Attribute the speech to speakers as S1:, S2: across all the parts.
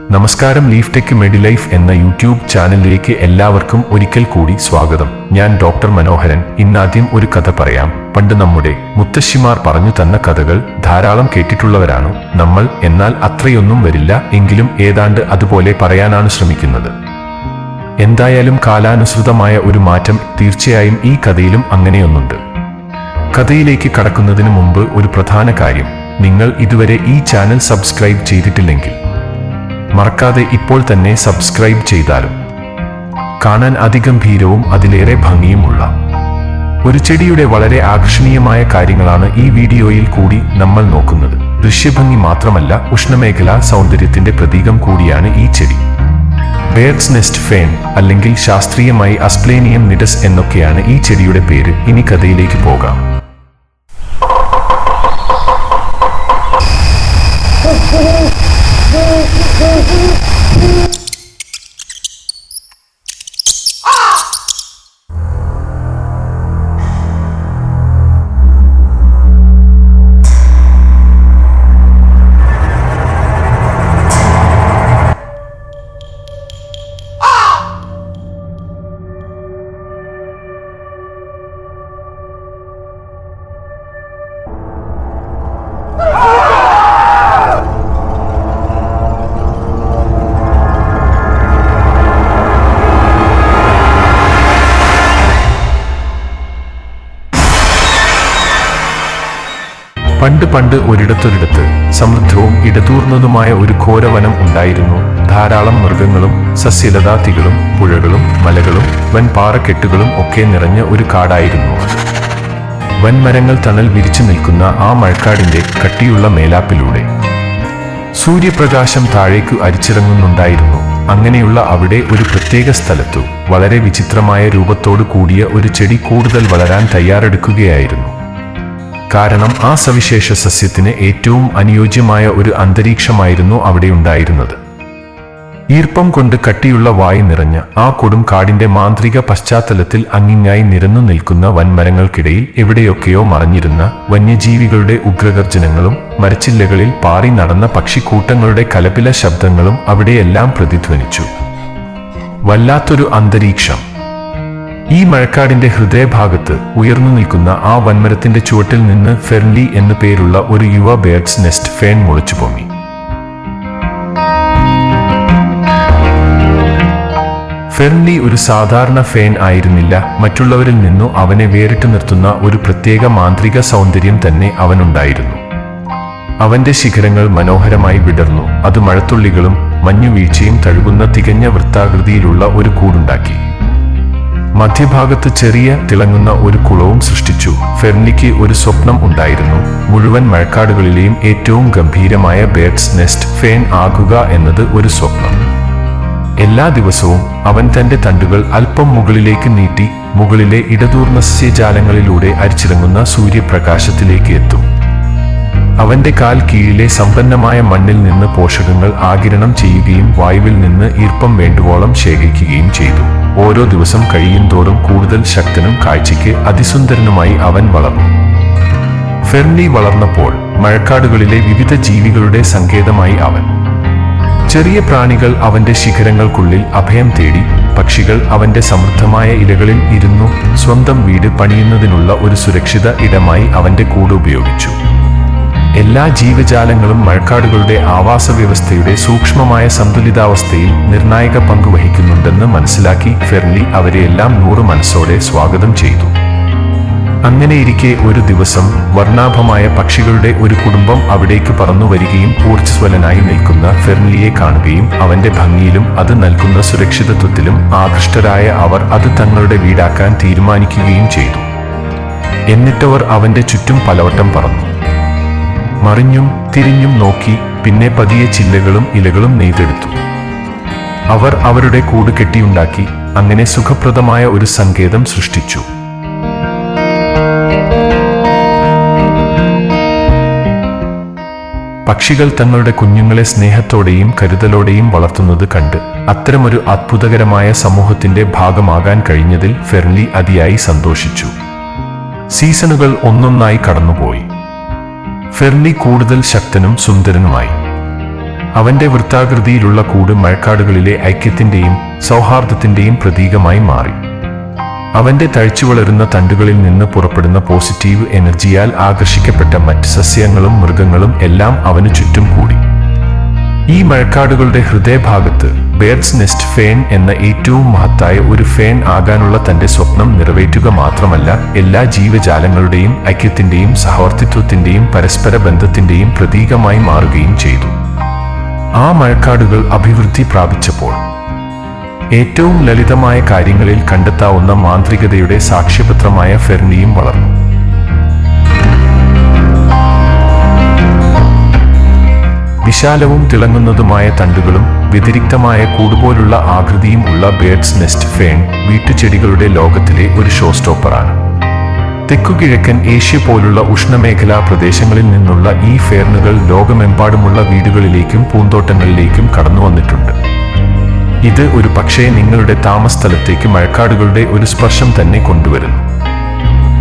S1: നമസ്കാരം, ലീഫ്ടെക്മെഡിലൈഫ് എന്ന യൂട്യൂബ് ചാനലിലേക്ക് എല്ലാവർക്കും ഒരിക്കൽ കൂടി സ്വാഗതം. ഞാൻ ഡോക്ടർ മനോഹരൻ. ഇന്നാദ്യം ഒരു കഥ പറയാം. പണ്ട് നമ്മുടെ മുത്തശ്ശിമാർ പറഞ്ഞു തന്ന കഥകൾ ധാരാളം കേട്ടിട്ടുള്ളവരാണ് നമ്മൾ. എന്നാൽ അത്രയൊന്നും വരില്ല, എങ്കിലും ഏതാണ്ട് അതുപോലെ പറയാനാണ് ശ്രമിക്കുന്നത്. എന്തായാലും കാലാനുസൃതമായ ഒരു മാറ്റം തീർച്ചയായും ഈ കഥയിലും അങ്ങനെയൊന്നുണ്ട്. കഥയിലേക്ക് കടക്കുന്നതിന് മുമ്പ് ഒരു പ്രധാന കാര്യം, നിങ്ങൾ ഇതുവരെ ഈ ചാനൽ സബ്സ്ക്രൈബ് ചെയ്തിട്ടില്ലെങ്കിൽ മറക്കാതെ ഇപ്പോൾ തന്നെ സബ്സ്ക്രൈബ് ചെയ്താലും. കാണാൻ അതിഗംഭീരവും അതിലേറെ ഭംഗിയുമുള്ള ഒരു ചെടിയുടെ വളരെ ആകർഷണീയമായ കാര്യങ്ങളാണ് ഈ വീഡിയോയിൽ കൂടി നമ്മൾ നോക്കുന്നത്. ദൃശ്യഭംഗി മാത്രമല്ല, ഉഷ്ണമേഖലാ സൗന്ദര്യത്തിന്റെ പ്രതീകം കൂടിയാണ് ഈ ചെടി. ബേർഡ്സ് നെസ്റ്റ് ഫേൺ, അല്ലെങ്കിൽ ശാസ്ത്രീയമായി അസ്പ്ലേനിയം നിഡസ് എന്നൊക്കെയാണ് ഈ ചെടിയുടെ പേര്. ഇനി കഥയിലേക്ക് പോകാം. പണ്ട് ഒരിടത്തൊരിടത്ത് സമൃദ്ധവും ഇടതൂർന്നതുമായ ഒരു ഘോരവനം ഉണ്ടായിരുന്നു. ധാരാളം മൃഗങ്ങളും സസ്യലതാതികളും പുഴകളും മലകളും വൻപാറക്കെട്ടുകളും ഒക്കെ നിറഞ്ഞ ഒരു കാടായിരുന്നു അത്. വൻമരങ്ങൾ തണൽ വിരിച്ചു നിൽക്കുന്ന ആ മഴക്കാടിന്റെ കട്ടിയുള്ള മേലാപ്പിലൂടെ സൂര്യപ്രകാശം താഴേക്കു അരിച്ചിറങ്ങുന്നുണ്ടായിരുന്നു. അങ്ങനെയുള്ള അവിടെ ഒരു പ്രത്യേക സ്ഥലത്തു വളരെ വിചിത്രമായ രൂപത്തോടു കൂടിയ ഒരു ചെടി കൂടുതൽ വളരാൻ തയ്യാറെടുക്കുകയായിരുന്നു. കാരണം ആ സവിശേഷ സസ്യത്തിന് ഏറ്റവും അനുയോജ്യമായ ഒരു അന്തരീക്ഷമായിരുന്നു അവിടെ ഉണ്ടായിരുന്നത്. ഈർപ്പം കൊണ്ട് കട്ടിയുള്ള വായു നിറഞ്ഞ ആ കൊടും കാടിന്റെ മാന്ത്രിക പശ്ചാത്തലത്തിൽ അങ്ങിങ്ങായി നിരന്നു നിൽക്കുന്ന വൻമരങ്ങൾക്കിടയിൽ എവിടെയൊക്കെയോ മറഞ്ഞിരുന്ന വന്യജീവികളുടെ ഉഗ്രഗർജനങ്ങളും മരച്ചില്ലകളിൽ പാറി നടന്ന പക്ഷിക്കൂട്ടങ്ങളുടെ കലപില ശബ്ദങ്ങളും അവിടെയെല്ലാം പ്രതിധ്വനിച്ചു. വല്ലാത്തൊരു അന്തരീക്ഷം. ഈ മഴക്കാടിന്റെ ഹൃദയഭാഗത്ത് ഉയർന്നു നിൽക്കുന്ന ആ വൻമരത്തിന്റെ ചുവട്ടിൽ നിന്ന് ഫെർൻലി എന്നു പേരുള്ള ഒരു യുവ ബേർഡ്സ് നെസ്റ്റ് ഫേൺ മുളച്ചു പൊങ്ങി. ഫെർൻലി ഒരു സാധാരണ ഫേൺ ആയിരുന്നില്ല. മറ്റുള്ളവരിൽ നിന്നു അവനെ വേറിട്ടു നിർത്തുന്ന ഒരു പ്രത്യേക മാന്ത്രിക സൗന്ദര്യം തന്നെ അവനുണ്ടായിരുന്നു. അവന്റെ ശിഖരങ്ങൾ മനോഹരമായി വിടർന്നു. അത് മഴത്തുള്ളികളും മഞ്ഞുവീഴ്ചയും തഴുകുന്ന തികഞ്ഞ വൃത്താകൃതിയിലുള്ള ഒരു കൂടുണ്ടാക്കി. മധ്യഭാഗത്ത് ചെറിയ തിളങ്ങുന്ന ഒരു കുളവും സൃഷ്ടിച്ചു. ഫെർൻലിക്ക് ഒരു സ്വപ്നം ഉണ്ടായിരുന്നു. മുഴുവൻ മഴക്കാടുകളിലെയും ഏറ്റവും ഗംഭീരമായ ബേർഡ്സ് നെസ്റ്റ് ഫേൺ ആകുക എന്നത് ഒരു സ്വപ്നം. എല്ലാ ദിവസവും അവൻ തന്റെ തണ്ടുകൾ അല്പം മുകളിലേക്ക് നീട്ടി മുകളിലെ ഇടതൂർന്ന സസ്യജാലങ്ങളിലൂടെ അരിച്ചിറങ്ങുന്ന സൂര്യപ്രകാശത്തിലേക്ക് എത്തും. അവന്റെ കാൽ കീഴിലെ സമ്പന്നമായ മണ്ണിൽ നിന്ന് പോഷകങ്ങൾ ആഗിരണം ചെയ്യുകയും വായുവിൽ നിന്ന് ഈർപ്പം വേണ്ടുവോളം ശേഖരിക്കുകയും ചെയ്തു. ഓരോ ദിവസം കഴിയുന്തോറും കൂടുതൽ ശക്തനും കാഴ്ചയ്ക്ക് അതിസുന്ദരനുമായി അവൻ വളർന്നു. ഫെർൻലി വളർന്നപ്പോൾ മഴക്കാടുകളിലെ വിവിധ ജീവികളുടെ സങ്കേതമായി അവൻ. ചെറിയ പ്രാണികൾ അവന്റെ ശിഖരങ്ങൾക്കുള്ളിൽ അഭയം തേടി. പക്ഷികൾ അവന്റെ സമൃദ്ധമായ ഇലകളിൽ ഇരുന്നു സ്വന്തം വീട് പണിയുന്നതിനുള്ള ഒരു സുരക്ഷിത ഇടമായി അവന്റെ കൂട് ഉപയോഗിച്ചു. എല്ലാ ജീവജാലങ്ങളും മഴക്കാടുകളുടെ ആവാസ വ്യവസ്ഥയുടെ സൂക്ഷ്മമായ സന്തുലിതാവസ്ഥയിൽ നിർണായക പങ്ക് വഹിക്കുന്നുണ്ടെന്ന് മനസ്സിലാക്കി ഫെർൻലി അവരെയെല്ലാം 100 മനസ്സോടെ സ്വാഗതം ചെയ്തു. അങ്ങനെയിരിക്കെ ഒരു ദിവസം വർണ്ണാഭമായ പക്ഷികളുടെ ഒരു കുടുംബം അവിടേക്ക് പറന്നു വരികയും ഊർജ്ജസ്വലനായി നിൽക്കുന്ന ഫെർൻലിയെ കാണുകയും അവന്റെ ഭംഗിയിലും അത് നൽകുന്ന സുരക്ഷിതത്വത്തിലും ആകൃഷ്ടരായ അവർ അത് തങ്ങളുടെ വീടാക്കാൻ തീരുമാനിക്കുകയും ചെയ്തു. എന്നിട്ടവർ അവന്റെ ചുറ്റും പലവട്ടം പറന്നു. മറിഞ്ഞും തിരിഞ്ഞും നോക്കി. പിന്നെ പതിയെ ചില്ലകളും ഇലകളും നെയ്തെടുത്തു. അവർ അവരുടെ കൂട് കെട്ടിയുണ്ടാക്കി. അങ്ങനെ സുഖപ്രദമായ ഒരു സങ്കേതം സൃഷ്ടിച്ചു. പക്ഷികൾ തങ്ങളുടെ കുഞ്ഞുങ്ങളെ സ്നേഹത്തോടെയും കരുതലോടെയും വളർത്തുന്നത് കണ്ട് അത്തരമൊരു അത്ഭുതകരമായ സമൂഹത്തിന്റെ ഭാഗമാകാൻ കഴിഞ്ഞതിൽ ഫെർൻലി അതിയായി സന്തോഷിച്ചു. സീസണുകൾ ഒന്നൊന്നായി കടന്നുപോയി. ഫെർൻലി കൂടുതൽ ശക്തനും സുന്ദരനുമായി. അവന്റെ വൃത്താകൃതിയിലുള്ള കൂട് മഴക്കാടുകളിലെ ഐക്യത്തിന്റെയും സൗഹാർദ്ദത്തിന്റെയും പ്രതീകമായി മാറി. അവന്റെ തഴച്ചുവളരുന്ന തണ്ടുകളിൽ നിന്ന് പുറപ്പെടുന്ന പോസിറ്റീവ് എനർജിയാൽ ആകർഷിക്കപ്പെട്ട മറ്റ് സസ്യങ്ങളും മൃഗങ്ങളും എല്ലാം അവനു ചുറ്റും കൂടി. ഈ മഴക്കാടുകളുടെ ഹൃദയഭാഗത്ത് ബേർഡ്സ് നെസ്റ്റ് ഫേൺ എന്ന ഏറ്റവും മഹത്തായ ഒരു ഫേൺ ആകാനുള്ള തന്റെ സ്വപ്നം നിറവേറ്റുക മാത്രമല്ല, എല്ലാ ജീവജാലങ്ങളുടെയും ഐക്യത്തിന്റെയും സഹവർത്തിത്വത്തിന്റെയും പരസ്പര ബന്ധത്തിന്റെയും പ്രതീകമായി മാറുകയും ചെയ്തു. ആ മഴക്കാടുകൾ അഭിവൃദ്ധി പ്രാപിച്ചപ്പോൾ ഏറ്റവും ലളിതമായ കാര്യങ്ങളിൽ കണ്ടെത്താവുന്ന മാന്ത്രികതയുടെ സാക്ഷ്യപത്രമായ ഫെർൻലിയും വളർന്നു. വിശാലവും തിളങ്ങുന്നതുമായ തണ്ടുകളും വ്യതിരിക്തമായ കൂടുപോലുള്ള ആകൃതിയും ഉള്ള ബേർഡ്സ് നെസ്റ്റ് ഫേൺ വീട്ടുചെടികളുടെ ലോകത്തിലെ ഒരു ഷോ സ്റ്റോപ്പറാണ്. തെക്കുകിഴക്കൻ ഏഷ്യ പോലുള്ള ഉഷ്ണമേഖലാ പ്രദേശങ്ങളിൽ നിന്നുള്ള ഈ ഫേർണുകൾ ലോകമെമ്പാടുമുള്ള വീടുകളിലേക്കും പൂന്തോട്ടങ്ങളിലേക്കും കടന്നു വന്നിട്ടുണ്ട്. ഇത് ഒരു പക്ഷേ നിങ്ങളുടെ താമസസ്ഥലത്തേക്ക് മഴക്കാടുകളുടെ ഒരു സ്പർശം തന്നെ കൊണ്ടുവരുന്നു.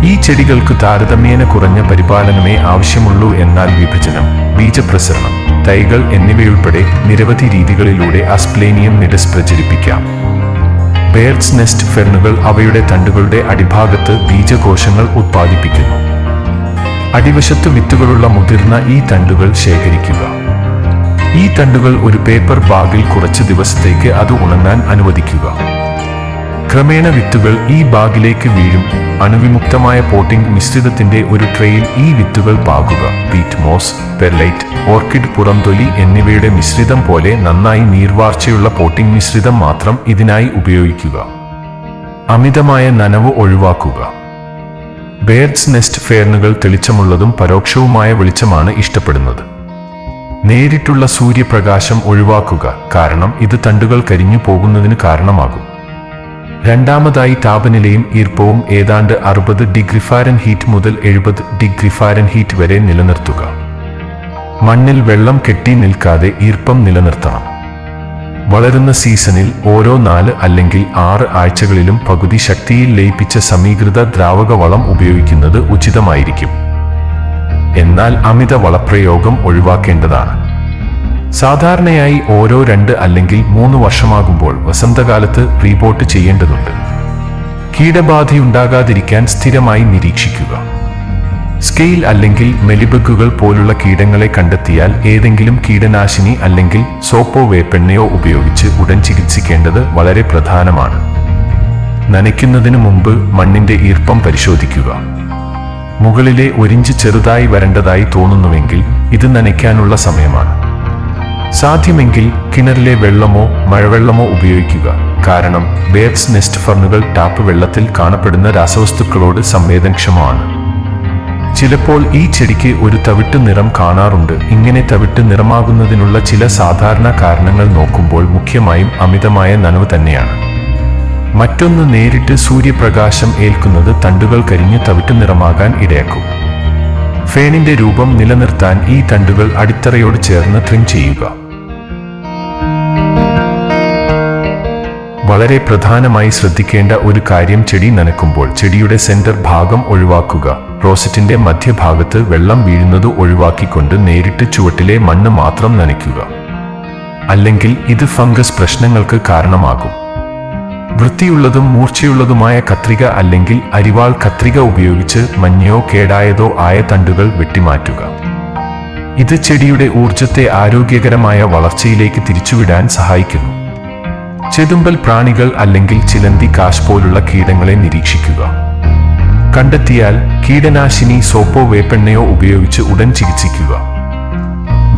S1: ഈ ചെടികൾക്ക് താരതമ്യേന കുറഞ്ഞ പരിപാലനമേ ആവശ്യമുള്ളൂ. എന്നാൽ വിഭജനം, ബീജപ്രസരണം, തൈകൾ എന്നിവയുൾപ്പെടെ നിരവധി രീതികളിലൂടെ ആസ്പ്ലേനിയം നിഡസ് പ്രചരിപ്പിക്കാം. ബേർഡ്സ് നെസ്റ്റ് ഫെർണുകൾ അവയുടെ തണ്ടുകളുടെ അടിഭാഗത്ത് ബീജകോശങ്ങൾ ഉത്പാദിപ്പിക്കുന്നു. അടിവശത്ത് വിത്തുകളുള്ള മുതിർന്ന ഈ തണ്ടുകൾ ശേഖരിക്കുക. ഈ തണ്ടുകൾ ഒരു പേപ്പർ ബാഗിൽ കുറച്ച് ദിവസത്തേക്ക് അത് ഉണങ്ങാൻ അനുവദിക്കുക. ക്രമേണ വിത്തുകൾ ഈ ബാഗിലേക്ക് വീഴും. അണുവിമുക്തമായ പോട്ടിംഗ് മിശ്രിതത്തിന്റെ ഒരു ട്രേയിൽ ഈ വിത്തുകൾ പാകുക. പീറ്റ് മോസ്, പെർലൈറ്റ്, ഓർക്കിഡ് പുറംതൊലി എന്നിവയുടെ മിശ്രിതം പോലെ നന്നായി നീർവാർച്ചയുള്ള പോട്ടിംഗ് മിശ്രിതം മാത്രം ഇതിനായി ഉപയോഗിക്കുക. അമിതമായ നനവ് ഒഴിവാക്കുക. ബേർഡ്സ് നെസ്റ്റ് ഫേർണുകൾ തെളിച്ചമുള്ളതും പരോക്ഷവുമായ വെളിച്ചമാണ് ഇഷ്ടപ്പെടുന്നത്. നേരിട്ടുള്ള സൂര്യപ്രകാശം ഒഴിവാക്കുക, കാരണം ഇത് തണ്ടുകൾ കരിഞ്ഞു പോകുന്നതിന് കാരണമാകും. രണ്ടാമതായി താപനിലയും ഈർപ്പവും ഏതാണ്ട് 60 ഡിഗ്രി ഫാരൻഹീറ്റ് മുതൽ 70 ഡിഗ്രി ഫാരൻഹീറ്റ് വരെ നിലനിർത്തുക. മണ്ണിൽ വെള്ളം കെട്ടി നിൽക്കാതെ ഈർപ്പം നിലനിർത്തണം. വളരുന്ന സീസണിൽ ഓരോ 4 അല്ലെങ്കിൽ 6 ആഴ്ചകളിലും പകുതി ശക്തിയിൽ ലയിപ്പിച്ച സമീകൃത ദ്രാവക വളം ഉപയോഗിക്കുന്നത് ഉചിതമായിരിക്കും. എന്നാൽ അമിത വളപ്രയോഗം ഒഴിവാക്കേണ്ടതാണ്. സാധാരണയായി ഓരോ 2 അല്ലെങ്കിൽ 3 വർഷമാകുമ്പോൾ വസന്തകാലത്ത് റീപോർട്ട് ചെയ്യേണ്ടതുണ്ട്. കീടബാധയുണ്ടാകാതിരിക്കാൻ സ്ഥിരമായി നിരീക്ഷിക്കുക. സ്കെയിൽ അല്ലെങ്കിൽ മെലിബഗുകൾ പോലുള്ള കീടങ്ങളെ കണ്ടെത്തിയാൽ ഏതെങ്കിലും കീടനാശിനി അല്ലെങ്കിൽ സോപ്പോ വേപ്പെണ്ണയോ ഉപയോഗിച്ച് ഉടൻ ചികിത്സിക്കേണ്ടത് വളരെ പ്രധാനമാണ്. നനയ്ക്കുന്നതിനു മുമ്പ് മണ്ണിന്റെ ഈർപ്പം പരിശോധിക്കുക. മുകളിലെ ഒരിഞ്ച് ചെറുതായി വരേണ്ടതായി തോന്നുന്നുവെങ്കിൽ ഇത് നനയ്ക്കാനുള്ള സമയമാണ്. സാധ്യമെങ്കിൽ കിണറിലെ വെള്ളമോ മഴവെള്ളമോ ഉപയോഗിക്കുക. കാരണം ബേർഡ്സ് നെസ്റ്റ് ഫെർണുകൾ ടാപ്പ് വെള്ളത്തിൽ കാണപ്പെടുന്ന രാസവസ്തുക്കളോട് സംവേദനക്ഷമമാണ്. ചിലപ്പോൾ ഈ ചെടിക്ക് ഒരു തവിട്ട് നിറം കാണാറുണ്ട്. ഇങ്ങനെ തവിട്ട് നിറമാകുന്നതിനുള്ള ചില സാധാരണ കാരണങ്ങൾ നോക്കുമ്പോൾ മുഖ്യമായും അമിതമായ നനവ് തന്നെയാണ്. മറ്റൊന്ന്, നേരിട്ട് സൂര്യപ്രകാശം ഏൽക്കുന്നത് തണ്ടുകൾ കരിഞ്ഞ് തവിട്ട് നിറമാകാൻ ഇടയാക്കും. ഫേണിന്റെ രൂപം നിലനിർത്താൻ ഈ തണ്ടുകൾ അടിത്തറയോട് ചേർന്ന് ട്രിം ചെയ്യുക. വളരെ പ്രധാനമായി ശ്രദ്ധിക്കേണ്ട ഒരു കാര്യം, ചെടി നനയ്ക്കുമ്പോൾ ചെടിയുടെ സെന്റർ ഭാഗം ഒഴിവാക്കുക. റോസറ്റിന്റെ മധ്യഭാഗത്ത് വെള്ളം വീഴുന്നത് ഒഴിവാക്കിക്കൊണ്ട് നേരിട്ട് ചുവട്ടിലെ മണ്ണ് മാത്രം നനയ്ക്കുക. അല്ലെങ്കിൽ ഇത് ഫംഗസ് പ്രശ്നങ്ങൾക്ക് കാരണമാകും. വൃത്തിയുള്ളതും മൂർച്ചയുള്ളതുമായ കത്രിക അല്ലെങ്കിൽ അരിവാൾ കത്രിക ഉപയോഗിച്ച് മഞ്ഞയോ കേടായതോ ആയ തണ്ടുകൾ വെട്ടിമാറ്റുക. ഇത് ചെടിയുടെ ഊർജത്തെ ആരോഗ്യകരമായ വളർച്ചയിലേക്ക് തിരിച്ചുവിടാൻ സഹായിക്കുന്നു. ചെതുമ്പൽ പ്രാണികൾ അല്ലെങ്കിൽ ചിലന്തി കാശ് പോലുള്ള കീടങ്ങളെ നിരീക്ഷിക്കുക. കണ്ടെത്തിയാൽ കീടനാശിനി സോപ്പോ വേപ്പെണ്ണയോ ഉപയോഗിച്ച് ഉടൻ ചികിത്സിക്കുക.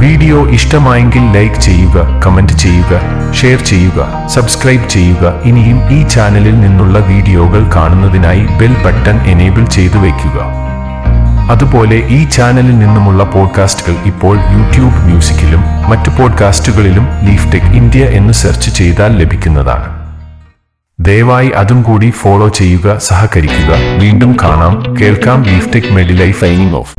S1: വീഡിയോ ഇഷ്ടമായെങ്കിൽ ലൈക്ക് ചെയ്യുക, കമന്റ് ചെയ്യുക, ഷെയർ ചെയ്യുക, സബ്സ്ക്രൈബ് ചെയ്യുക. ഇനിയും ഈ ചാനലിൽ നിന്നുള്ള വീഡിയോകൾ കാണുന്നതിനായി ബെൽ ബട്ടൺ എനേബിൾ ചെയ്തു വയ്ക്കുക. അതുപോലെ ഈ ചാനലിൽ നിന്നുമുള്ള പോഡ്കാസ്റ്റുകൾ ഇപ്പോൾ യൂട്യൂബ് മ്യൂസിക്കിലും മറ്റു പോഡ്കാസ്റ്റുകളിലും ലീഫ്ടെക് ഇന്ത്യ എന്ന് സെർച്ച് ചെയ്താൽ ലഭിക്കുന്നതാണ്. ദയവായി അതും കൂടി ഫോളോ ചെയ്യുക, സഹകരിക്കുക. വീണ്ടും കാണാം, കേൾക്കാം. ലീഫ്ടെക് മെഡിലൈഫ് സൈനിങ് ഓഫ്.